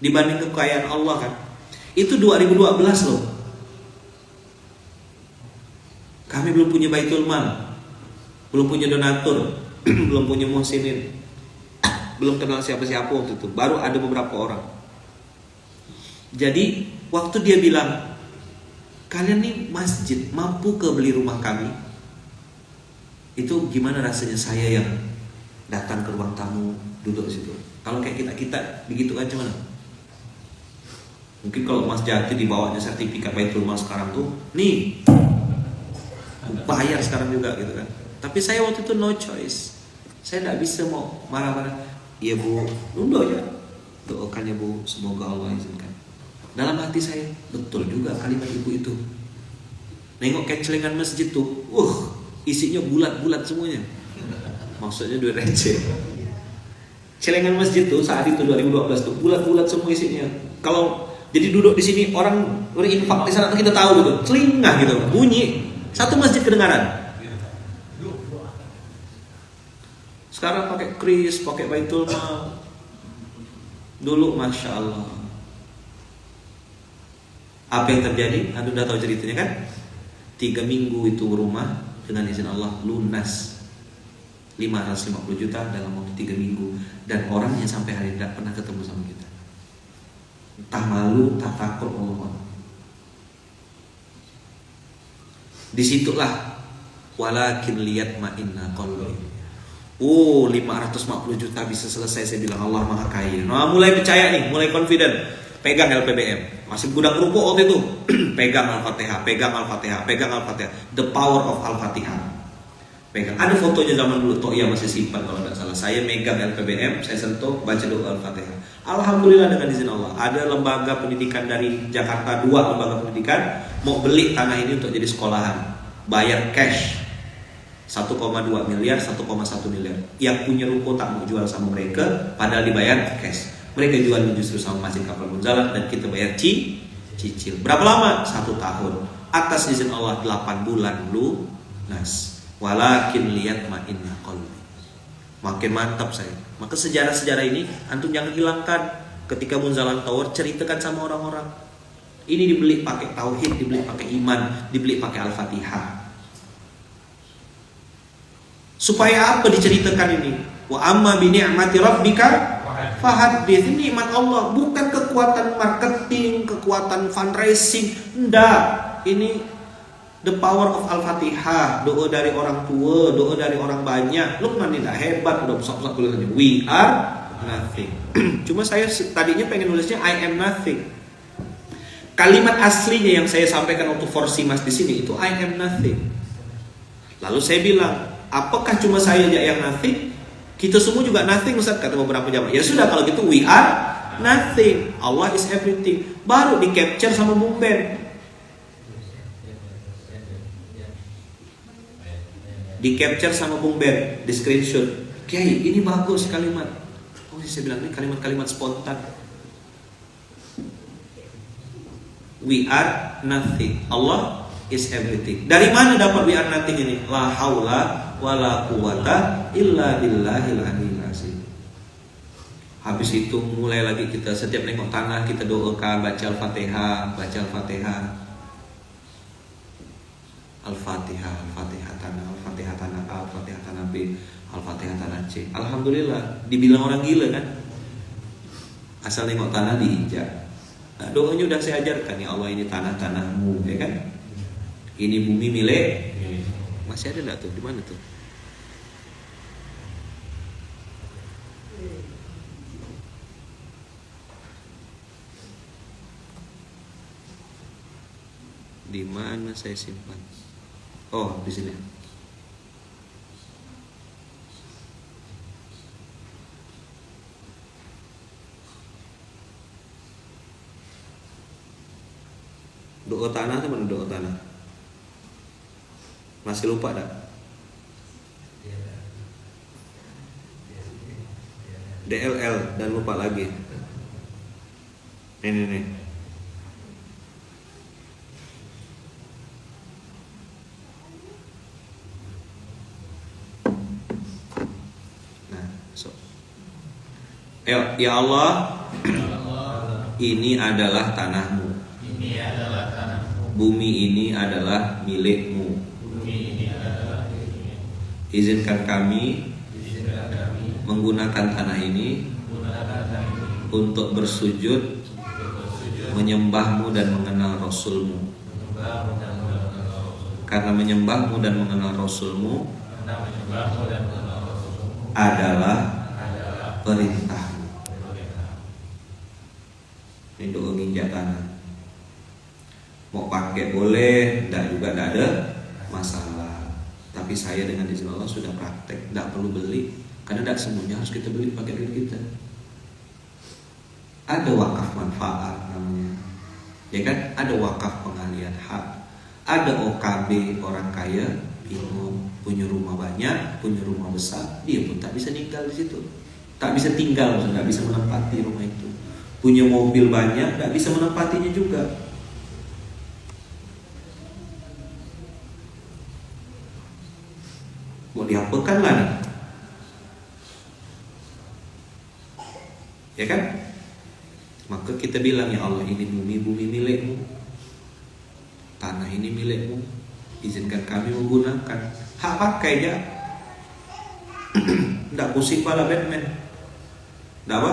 dibanding kekayaan Allah kan. Itu 2012 loh. Kami belum punya baitul mal, belum punya donatur, belum punya muhsinin, belum kenal siapa-siapa waktu itu. Baru ada beberapa orang. Jadi waktu dia bilang, kalian nih masjid mampu ke beli rumah kami, itu gimana rasanya saya yang datang ke ruang tamu duduk di situ? Kalau kayak kita begitu kan cuman. Mungkin kalau Mas Jati dibawanya sertifikat Baitul Mal sekarang tuh, nih bayar sekarang juga gitu kan. Tapi saya waktu itu no choice. Saya tidak bisa mau marah-marah. Iya Bu, nunduk aja. Doakan ya Bu, semoga Allah izinkan. Dalam hati saya, betul juga kalimat ibu itu. Nengok kencelengan masjid tuh, isinya bulat-bulat semuanya. Maksudnya duit receh. Celengan masjid tuh saat itu 2012 tuh bulat-bulat semua isinya. Kalau jadi duduk di sini orang berinfak di sana kita tahu gitu, celingah gitu, bunyi. Satu masjid kedengaran. Sekarang pakai kris, pakai Baitul Mal. Dulu Masya Allah. Apa yang terjadi? Anda udah tahu ceritanya kan? 3 minggu itu rumah dengan izin Allah lunas 550 juta dalam waktu 3 minggu. Dan orang yang sampai hari ini tidak pernah ketemu sama kita. Entah malu, entah takut Allah. Disitulah walakin lihat ma'inna qalbi. 550 juta bisa selesai, saya bilang Allah Maha Kaya. Nah, mulai percaya nih, mulai confident. Pegang LPBM. Masih gudang kerupuk waktu itu. Pegang Al-Fatihah, pegang Al-Fatihah, pegang Al-Fatihah. The power of Al-Fatihah. Pegang. Ada fotonya zaman dulu, Toya masih simpan kalau tidak salah. Saya megang LPBM, saya sentuh, baca doa Al-Fatihah. Alhamdulillah dengan izin Allah. Ada lembaga pendidikan dari Jakarta, 2 lembaga pendidikan mau beli tanah ini untuk jadi sekolahan. Bayar cash 1,2 miliar, 1,1 miliar. Yang punya ruko tak mau jual sama mereka, padahal dibayar cash. Mereka jual justru sama Masjid Kapal Munzalat dan kita bayar cicil. Berapa lama? 1 tahun. Atas izin Allah 8 bulan lunas. Walakin lihat ma'inna qalbi. Makin mantap saya. Maka sejarah-sejarah ini antum jangan hilangkan. Ketika Munzalat Tower ceritakan sama orang-orang. Ini dibeli pakai tauhid, dibeli pakai iman, dibeli pakai Al-Fatihah. Supaya apa diceritakan ini? Wa amma bi ni'mati rabbika fahadits. Ini nikmat Allah, bukan kekuatan marketing, kekuatan fundraising. Enggak. Ini the power of Al-Fatihah. Doa dari orang tua, doa dari orang banyak. Luqman tidak hebat, udah besar-besar tulisannya. We are nothing. Cuma saya tadinya pengen nulisnya I am nothing. Kalimat aslinya yang saya sampaikan waktu Forsimas di sini itu I am nothing. Lalu saya bilang, apakah cuma saya aja yang nothing? Kita semua juga nothing Ustaz, kata beberapa jamaah. Ya sudah kalau gitu we are nothing. Allah is everything. Baru di capture sama Bung Ben. Di capture sama Bung Ben, di screenshot. Kiai, ini bagus kalimat. Oh, saya bilang ini kalimat-kalimat spontan. We are nothing. Allah is everything. Dari mana dapat we are nothing ini? La haula wala quwata illa billahil aliyyil azim. Habis itu mulai lagi kita setiap nengok tanah kita doakan, baca Al-Fatihah, baca Al-Fatihah. Al-Fatihah, Al-Fatihah tanah, Al-Fatihah tanah A, Al-Fatihah tanah B, Al-Fatihah tanah C. Alhamdulillah, dibilang orang gila kan? Asal nengok tanah diinjak. Nah, doanya udah saya ajarkan, ya Allah ini tanah-tanahmu, ya kan? Ini bumi milik. Masih ada enggak tuh? Di mana tuh? Di mana saya simpan? Oh, di sini. Doa tanah itu mana doa tanah? Masih lupa dah? DLL dan lupa lagi. Nih. Nah, ya Allah, ini adalah tanahmu. Bumi ini adalah milikmu. Izinkan kami menggunakan tanah ini untuk bersujud menyembahmu dan mengenal Rasulmu. Karena menyembahmu dan mengenal Rasulmu adalah perintahmu. Ini doa nginjak tanah. Mau pakai boleh, tidak juga tidak ada masalah. Tapi saya dengan izin Allah sudah praktek, tidak perlu beli. Karena tidak semuanya harus kita beli pakai duit kita. Ada wakaf manfaat namanya, ya kan? Ada wakaf pengalian hak. Ada OKB orang kaya bingung, punya rumah banyak, punya rumah besar, dia pun tak bisa tinggal di situ. Tak bisa tinggal, tidak bisa menempati rumah itu. Punya mobil banyak, tidak bisa menempatinya juga. Mau diapakan lah nih, ya kan? Maka kita bilang, ya Allah, ini bumi milikmu, tanah ini milikmu, izinkan kami menggunakan hak pakai ya. Tidak pusing pala Batman, tidak apa?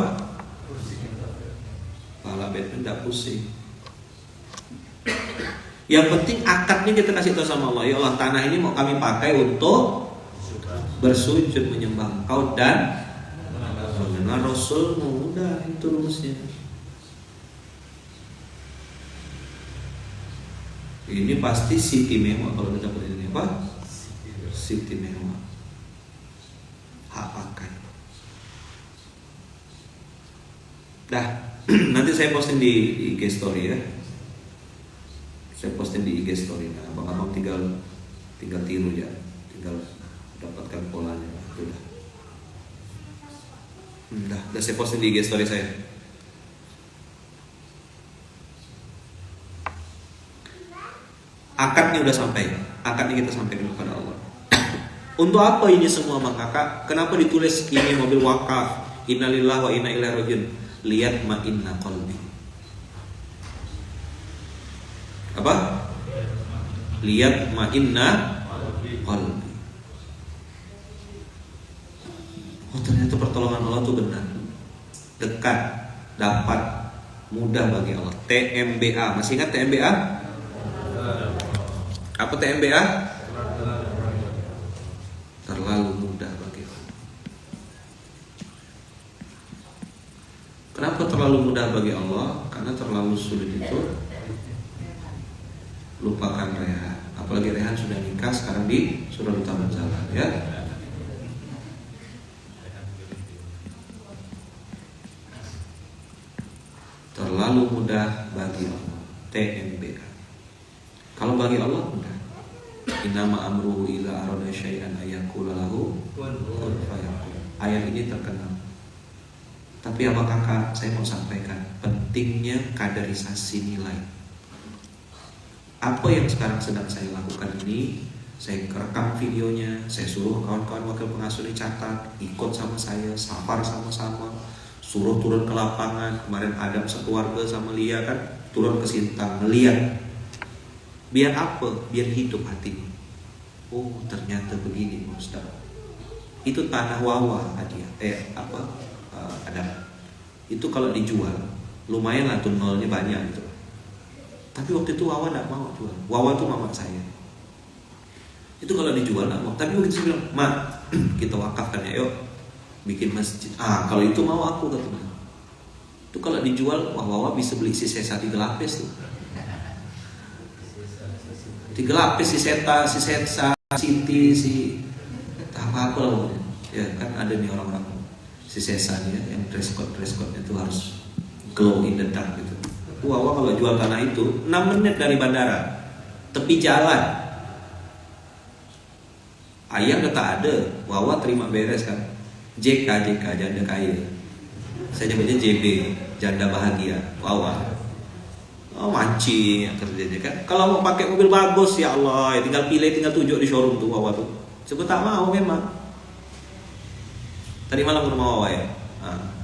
Pala Batman tidak pusing. Yang penting akadnya kita kasih tahu sama Allah, ya Allah, tanah ini mau kami pakai untuk bersujud menyembah Engkau dan mengenal Rasulmu. Udah, itu rumusnya. Ini pasti Siti mewah kalau kita dapat ini apa? Siti mewah. Hak pakai. Dah, nanti saya posting di IG story ya. Saya posting di IG story. Nah, abang-abang tinggal tiru ya, tinggal dapatkan polanya. Udah saya posting di IG story saya. Akadnya udah sampai, akadnya kita sampaikan kepada Allah. Untuk apa ini semua Bang Kakak? Kenapa ditulis ini mobil wakaf? Innalillahi wa inna ilaihi rajiun. Lihat ma inna qalbi. Apa? Lihat ma inna qalbi. Oh, ternyata pertolongan Allah itu benar, dekat, dapat, mudah bagi Allah. TMBA, masih ingat TMBA? Apa TMBA? Terlalu mudah bagi Allah. Kenapa terlalu mudah bagi Allah? Karena terlalu sulit itu lupakan Rehan. Apalagi Rehan sudah nikah, sekarang sudah di taman jalan ya. Terlalu mudah bagi Allah. TMBA. Kalau bagi Allah mudah. Innama amruhu ila arada syai'an ayaqula lahu kun fayakun. Ayat ini terkenal. Tapi apa kakak, saya mau sampaikan pentingnya kaderisasi nilai. Apa yang sekarang sedang saya lakukan ini, saya rekam videonya, saya suruh kawan-kawan wakil pengasuh dicatat, ikut sama saya, safar sama-sama, suruh turun ke lapangan. Kemarin Adam sekeluarga sama Lia kan turun ke Sintang melihat. Biar apa? Biar hidup hatinya. Oh, ternyata begini Ustaz. Itu tanah Wawa Adam. Itu kalau dijual lumayan lah tuh, nolnya banyak gitu. Tapi waktu itu Wawa tidak mau jual. Wawa itu mama saya. Itu kalau dijual tidak mau. Tapi waktu itu saya bilang, "Mak, kita wakafkan ya, yuk bikin masjid." Kalau itu mau aku katanya. Itu kalau dijual, Wawa bisa beli si sesa 3 lapis tuh. 3 lapis si Seta, si Setsa, Siti, si apa lah. Ya kan ada nih orang-orang si Sesa nih ya, yang dress code itu harus glow in the dark gitu. Wawa kalau jual tanah itu 6 menit dari bandara, tepi jalan. Ayah udah tak ada, Wawa terima beres kan. JK janda kaya. Saya nyebutnya JB, janda bahagia. Wawa. Oh, mancing kerjanya kan. Kalau mau pakai mobil bagus, ya Allah, ya tinggal pilih, tinggal tunjuk di showroom tuh Wawa tuh. Sebut tak mau memang. Tadi malam ke rumah Wawa ya.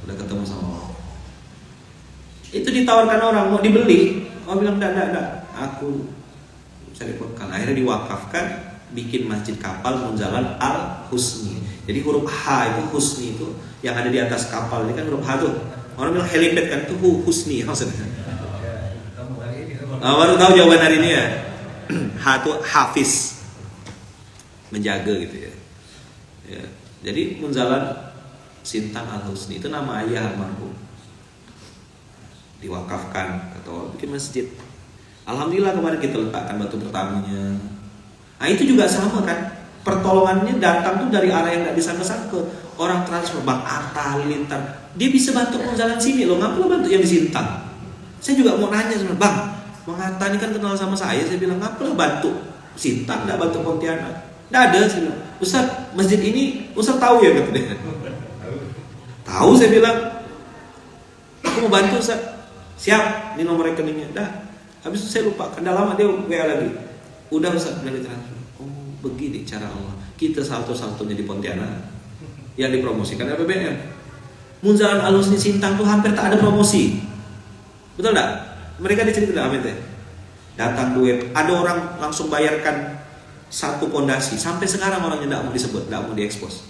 Udah ketemu sama Wawa. Itu ditawarkan orang mau dibeli. Wawa bilang enggak. Aku cari bekal. Akhirnya diwakafkan, bikin masjid kapal Munzalan Al Husni. Jadi huruf H itu Husni itu yang ada di atas kapal ini kan huruf H tuh. Orang bilang helipad kan itu Husni maksudnya. Baru tahu jawaban hari ini ya. Ha itu hafiz, menjaga gitu ya. Ya. Jadi Munzalan Sintang Al-Husni itu nama ayah almarhum. Diwakafkan atau bikin masjid. Alhamdulillah kemarin kita letakkan batu pertamanya. Nah itu juga sama kan. Pertolongannya datang tuh dari arah yang tidak disangka-sangka. Orang transfer Bang Atta Halilintar, dia bisa bantu Munzalan sini loh. Ngapa lo bantu yang di Sintang? Saya juga mau nanya sebenarnya, Bang Atta ini kan kenal sama saya bilang ngapa lo bantu Sintang, nggak bantu Pontianak? Nggak ada, saya bilang. Ustaz, masjid ini Ustaz tahu ya kata dia. Tahu, saya bilang. Aku mau bantu Ustaz. Siap, ini nomor rekeningnya. Dah. Habis itu saya lupa, kan lama dia WA lagi. Udah Ustaz, udah ditransfer. Oh, begini cara Allah. Kita satu-satunya di Pontianak yang dipromosikan LPBM. Munzalan Al-Husni Sintang tuh hampir tak ada promosi. Betul enggak? Mereka diceritakan amin teh. Datang duit, ada orang langsung bayarkan satu pondasi. Sampai sekarang orangnya tidak mau disebut, tidak mau diekspos.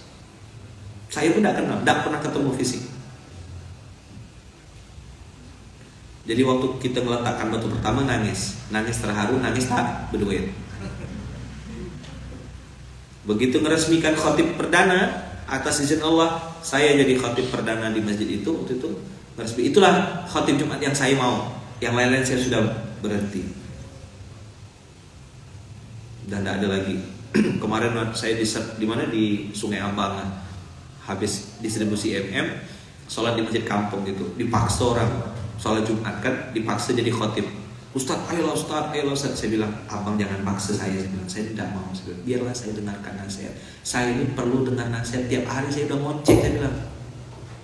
Saya pun tidak kenal, tidak pernah ketemu fisik. Jadi waktu kita meletakkan batu pertama nangis terharu, nangis tak berduit. Begitu meresmikan khatib perdana atas izin Allah, saya jadi khatib perdana di masjid itu waktu itu. Itulah khatib Jumat yang saya mau. Yang lain-lain saya sudah berhenti. Dan tidak ada lagi. Kemarin saya di mana di Sungai Ambangan, habis distribusi sholat di masjid kampung gitu, dipaksa orang sholat Jumat kan, dipaksa jadi khatib. Ustaz, ayolah Ustaz. Saya bilang, abang jangan paksa saya. Saya bilang, saya tidak mau. Saya bilang, biarlah saya dengarkan nasihat. Saya ini perlu dengar nasihat tiap hari. Saya udah ngocek. Saya bilang,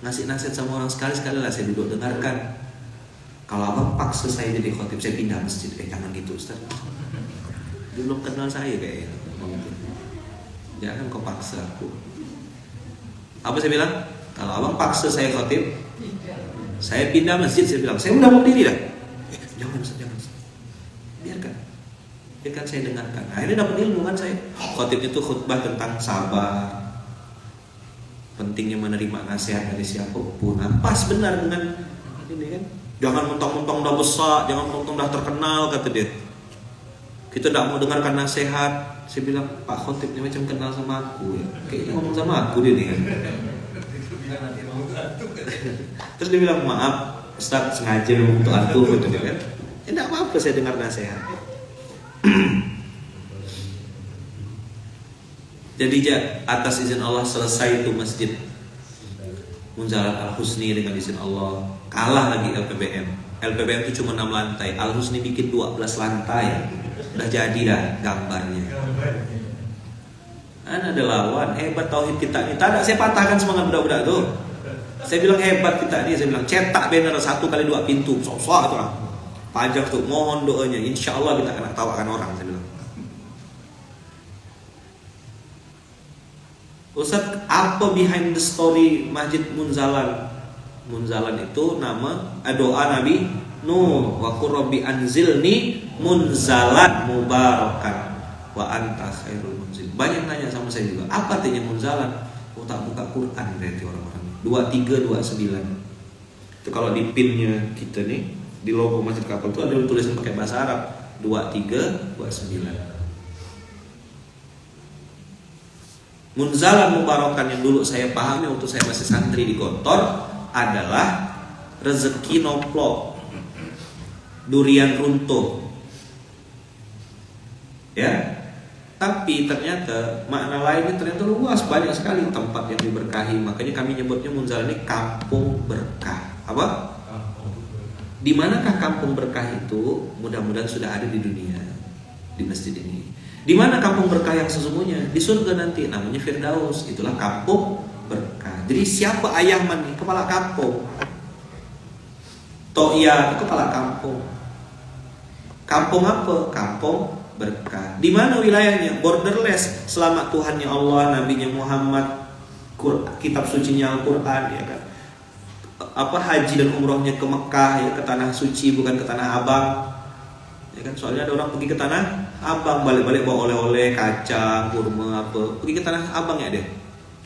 ngasih nasihat sama orang sekali lah saya duduk dengarkan. Kalau abang paksa saya jadi khotib, saya pindah masjid. Jangan gitu Ustaz. Dia belum kenal saya kayaknya. Jangan kau paksa aku. Apa saya bilang? Kalau abang paksa saya khotib, saya pindah masjid. Saya bilang, saya udah mau diri dah. Jangan Ustaz. Biarkan saya dengarkan. Akhirnya dapat ilmu kan saya. Khotib itu khutbah tentang sabar, pentingnya menerima nasihat dari siapapun. Pas benar dengan ini kan. Jangan mentang-mentang udah besar, jangan mentang-mentang udah terkenal kata dia. Kita tidak mau dengarkan nasihat. Saya bilang, Pak Khotib ini macam kenal sama aku ya. Kayaknya ngomong sama aku dia nih kan. Terus dia bilang, maaf Ustaz sengaja ngomong untuk aku gitu dia kan. Ya tidak apa-apa saya dengar nasihat. Jadi atas izin Allah selesai itu masjid Munzalan Al-Husni dengan izin Allah. Kalah lagi LPBM. LPBM itu cuma 6 lantai, Al-Husni bikin 12 lantai. Udah jadi dah gambarnya. Ada lawan, hebat tauhid kita ini. Tak ada, saya patahkan semangat budak-budak tuh. Saya bilang hebat kita ini. Saya bilang cetak banner 1x2 pintu. Sok-sok tuh lah. Pajak tuh, mohon doanya. Insya Allah kita akan tawakan orang. Saya bilang, Ustaz, apa behind the story Masjid Munzalan? Munzalan itu nama doa Nabi Nuh. Wa qur rabbi anzilni munzalan mubarakan wa anta khairul munzil. Banyak nanya sama saya juga, apa artinya Munzalan? Oh, tak buka Quran berarti orang-orang. 2329. Itu kalau di pinnya kita nih, di logo Masjid Kapal itu ada tulisan pakai bahasa Arab 2329. Munzalan mubarakan yang dulu saya pahami waktu saya masih santri di Gontor adalah rezeki nomplok, durian runtuh. Ya. Tapi ternyata makna lainnya ternyata luas, banyak sekali tempat yang diberkahi. Makanya kami nyebutnya Munzalan ini kampung berkah. Apa? Di manakah kampung berkah itu? Mudah-mudahan sudah ada di dunia, di masjid ini. Di mana kampung berkah yang sesungguhnya? Di surga nanti, namanya Firdaus. Itulah kampung berkah. Jadi siapa ayah mani? Kepala kampung. To'ya, kepala kampung. Kampung apa? Kampung berkah. Di mana wilayahnya? Borderless. Selamat Tuhannya Allah, Nabinya Muhammad, kitab sucinya Al-Quran, ya kan? Apa haji dan umrohnya ke Mekah, ya, ke tanah suci, bukan ke tanah Abang. Ya kan, soalnya ada orang pergi ke tanah Abang, balik-balik bawa oleh-oleh, kacang, kurma apa. Pergi ke tanah Abang ya dia.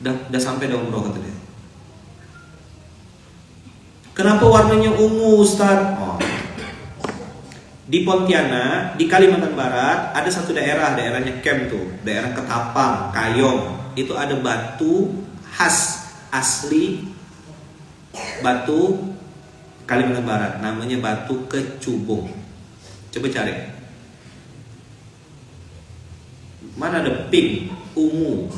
Udah sampai dah umroh kata dia. Kenapa warnanya ungu Ustaz? Oh. Di Pontianak, di Kalimantan Barat, ada satu daerahnya Kem tuh, daerah Ketapang, Kayong. Itu ada batu khas asli batu Kalimantan Barat, namanya batu kecubung. Coba cari. Mana ada pink, ungu.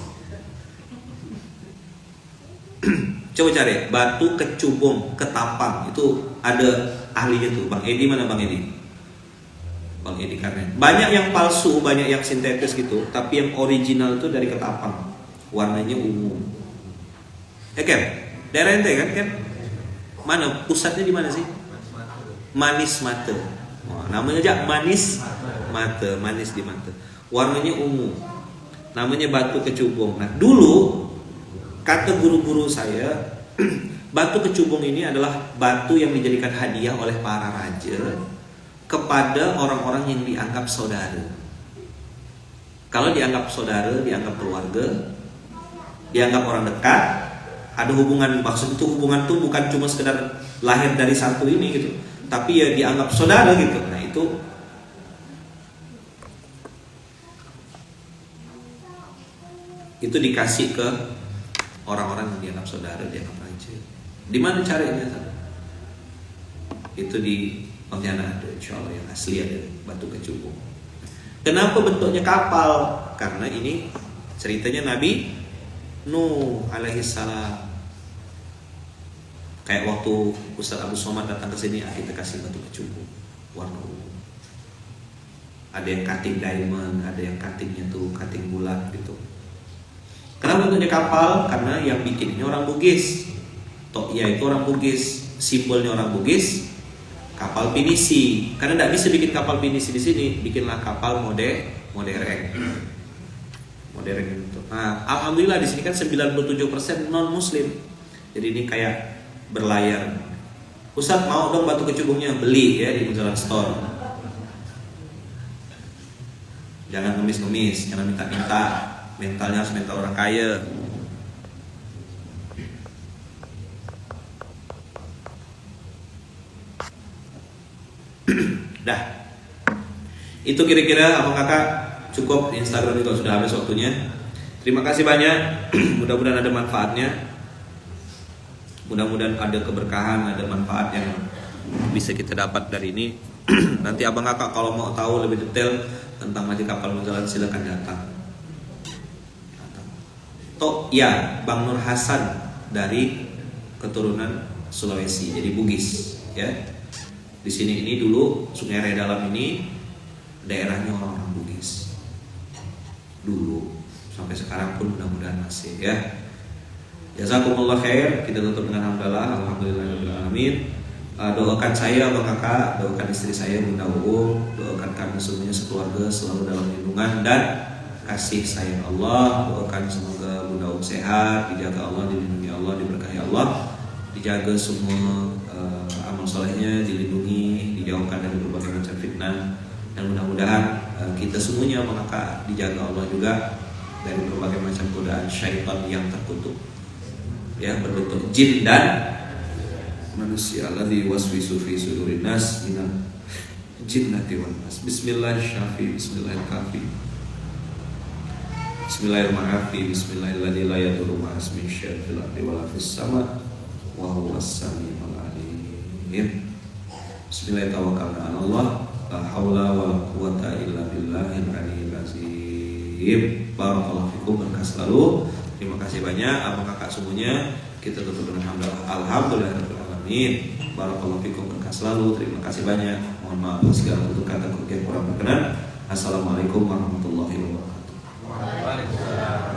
Coba cari batu kecubung, Ketapang. Itu ada ahlinya tuh, Bang Edi. Mana Bang Edi? Bang Edi Karnen. Banyak yang palsu, banyak yang sintetis gitu, tapi yang original itu dari Ketapang. Warnanya ungu. Oke, daerah ente kan? Mana pusatnya di mana sih? Manis Mate. Oh, namanya aja Manis Mate, manis di mata. Warnanya ungu. Namanya batu kecubung. Nah, dulu kata guru-guru saya, batu kecubung ini adalah batu yang dijadikan hadiah oleh para raja kepada orang-orang yang dianggap saudara. Kalau dianggap saudara, dianggap keluarga, dianggap orang dekat, ada hubungan, maksud itu hubungan tuh bukan cuma sekedar lahir dari satu ini gitu, tapi ya dianggap saudara gitu. Nah itu dikasih ke orang-orang yang dianggap saudara, dianggap raja. Di mana caranya? Itu di Pontianak ada, insya Allah yang asli ada batu kecubung. Kenapa bentuknya kapal? Karena ini ceritanya Nabi Nuh alaihi salam. Kayak waktu Ustaz Abu Somad datang ke sini, kita kasih batu kecubung warna ungu. Ada yang cutting diamond, ada yang cuttingnya tuh cutting bulat gitu. Kenapa bentuknya kapal? Karena yang bikin ini orang Bugis. Tokya itu orang Bugis, simbolnya orang Bugis. Kapal pinisi. Karena tidak bisa bikin kapal pinisi di sini, bikinlah kapal modern. Modern itu. Nah, alhamdulillah di sini kan 97% non Muslim. Jadi ini kayak berlayar. Ustaz mau dong batu kecubungnya, beli ya di Mujalan Store. Jangan ngemis-ngemis, jangan minta-minta. Mentalnya harus mental orang kaya. Dah. Itu kira-kira apa kakak cukup Instagram itu sudah habis waktunya. Terima kasih banyak. Mudah-mudahan ada manfaatnya. Mudah-mudahan ada keberkahan, ada manfaat yang bisa kita dapat dari ini. Nanti abang kakak kalau mau tahu lebih detail tentang Masjid Kapal Mujalan silakan datang. Toh ya, Bang Nur Hasan dari keturunan Sulawesi, jadi Bugis ya. Di sini ini dulu Sungai Redalam ini daerahnya orang-orang Bugis. Dulu sampai sekarang pun mudah-mudahan masih ya. Jazakumullah khair. Kita tutup dengan hamdalah, alhamdulillahirabbil alamin. Doakan saya Bang Kakak, doakan istri saya Bunda Uung, doakan kami semuanya sekeluarga selalu dalam lindungan dan kasih sayang Allah. Doakan semoga Bunda Uung sehat, dijaga Allah, dilindungi Allah, diberkahi Allah, dijaga semua amal solehnya, dilindungi, dijauhkan dari berbagai macam fitnah, dan mudah-mudahan kita semuanya maka dijaga Allah juga dari berbagai macam godaan syaitan yang terkutuk ya, berbentuk jin dan manusia. Alladzi waswisu fi sudurin nas minal jinnati wan nas. Bismillahirrahmanirrahim. Bismillahirrahmanirrahim. Bismillahirrahmanirrahim. Bismillahirrahmanirrahim. La yadurru ma'asmi syai'un fil ardi wa la fis sama' wa huwas samiul alim. Bismillahirrahmanirrahim. Allah la haula wa la quwata illa billahil aliyyil azim. Barakallahu fikum, berkah selalu. Terima kasih banyak abang kakak semuanya. Kita tutup dengan hamdalah. Alhamdulillahirabbil alamin. Barakallahu fikum, berkah selalu. Terima kasih banyak. Mohon maaf segala bentuk kata kurang berkenan. Assalamualaikum warahmatullahi wabarakatuh. Waalaikumsalam.